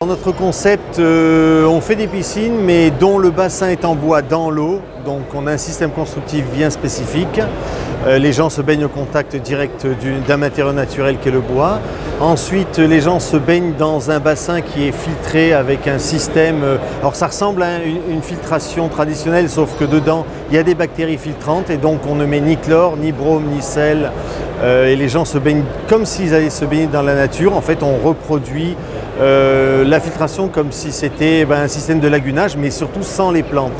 Notre concept, on fait des piscines mais dont le bassin est en bois dans l'eau, donc on a un système constructif bien spécifique. Les gens se baignent au contact direct d'un matériau naturel qu'est le bois. Ensuite, les gens se baignent dans un bassin qui est filtré avec un système, alors ça ressemble à une filtration traditionnelle sauf que dedans il y a des bactéries filtrantes et donc on ne met ni chlore, ni brome, ni sel et les gens se baignent comme s'ils allaient se baigner dans la nature. En fait, on reproduit la filtration comme si c'était un système de lagunage mais surtout sans les plantes.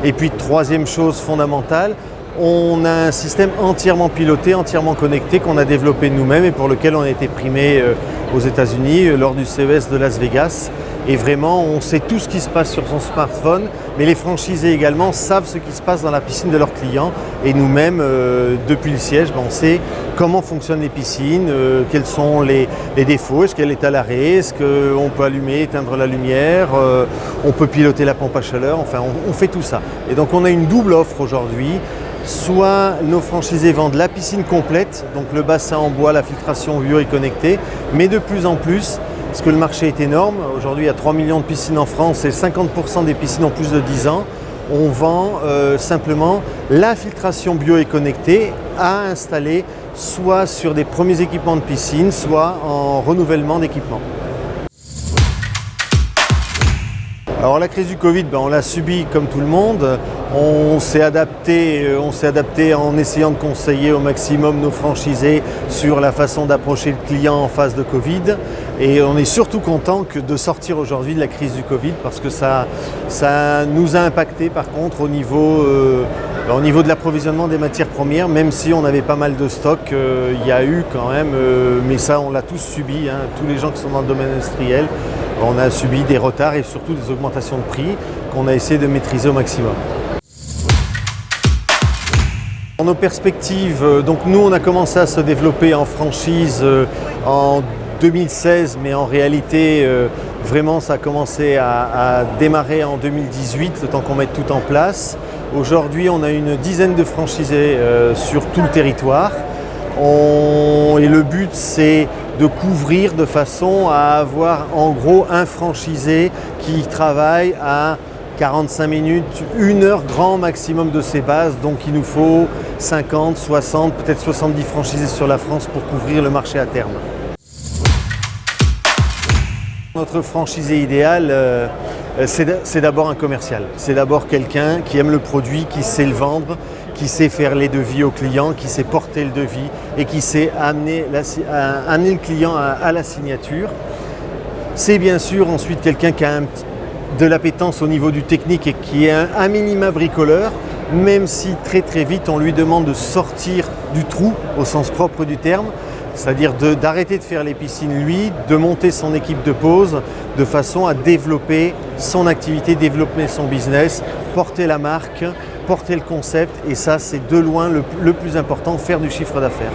Et puis troisième chose fondamentale, on a un système entièrement piloté, entièrement connecté qu'on a développé nous-mêmes et pour lequel on a été primé aux États-Unis lors du CES de Las Vegas. Et vraiment, on sait tout ce qui se passe sur son smartphone, mais les franchisés également savent ce qui se passe dans la piscine de leurs clients. Et nous-mêmes, depuis le siège, on sait comment fonctionnent les piscines, quels sont les défauts, est-ce qu'elle est à l'arrêt, est-ce qu'on peut allumer, éteindre la lumière, on peut piloter la pompe à chaleur, enfin on fait tout ça. Et donc on a une double offre aujourd'hui. Soit nos franchisés vendent la piscine complète, donc le bassin en bois, la filtration bio et connectée, mais de plus en plus, parce que le marché est énorme, aujourd'hui il y a 3 millions de piscines en France et 50% des piscines ont plus de 10 ans, on vend simplement la filtration bio et connectée à installer soit sur des premiers équipements de piscine, soit en renouvellement d'équipements. Alors la crise du Covid, on l'a subie comme tout le monde. On s'est adapté en essayant de conseiller au maximum nos franchisés sur la façon d'approcher le client en phase de Covid. Et on est surtout content de sortir aujourd'hui de la crise du Covid parce que ça nous a impacté par contre au niveau de l'approvisionnement des matières premières, même si on avait pas mal de stock, il y a eu quand même, mais ça on l'a tous subi, tous les gens qui sont dans le domaine industriel. On a subi des retards et surtout des augmentations de prix qu'on a essayé de maîtriser au maximum. Dans nos perspectives, donc nous on a commencé à se développer en franchise en 2016, mais en réalité vraiment ça a commencé à démarrer en 2018, le temps qu'on mette tout en place. Aujourd'hui on a une dizaine de franchisés sur tout le territoire. Et le but c'est de couvrir de façon à avoir en gros un franchisé qui travaille à 45 minutes, 1 heure grand maximum de ses bases. Donc il nous faut 50, 60, peut-être 70 franchisés sur la France pour couvrir le marché à terme. Notre franchisé idéal, c'est d'abord un commercial. C'est d'abord quelqu'un qui aime le produit, qui sait le vendre, qui sait faire les devis aux clients, qui sait porter le devis et qui sait amener le client à la signature. C'est bien sûr ensuite quelqu'un qui a de l'appétence au niveau du technique et qui est un minima bricoleur, même si très très vite on lui demande de sortir du trou au sens propre du terme, c'est-à-dire d'arrêter de faire les piscines lui, de monter son équipe de pose de façon à développer son activité, développer son business, porter la marque, porter le concept et ça c'est de loin le plus important, faire du chiffre d'affaires.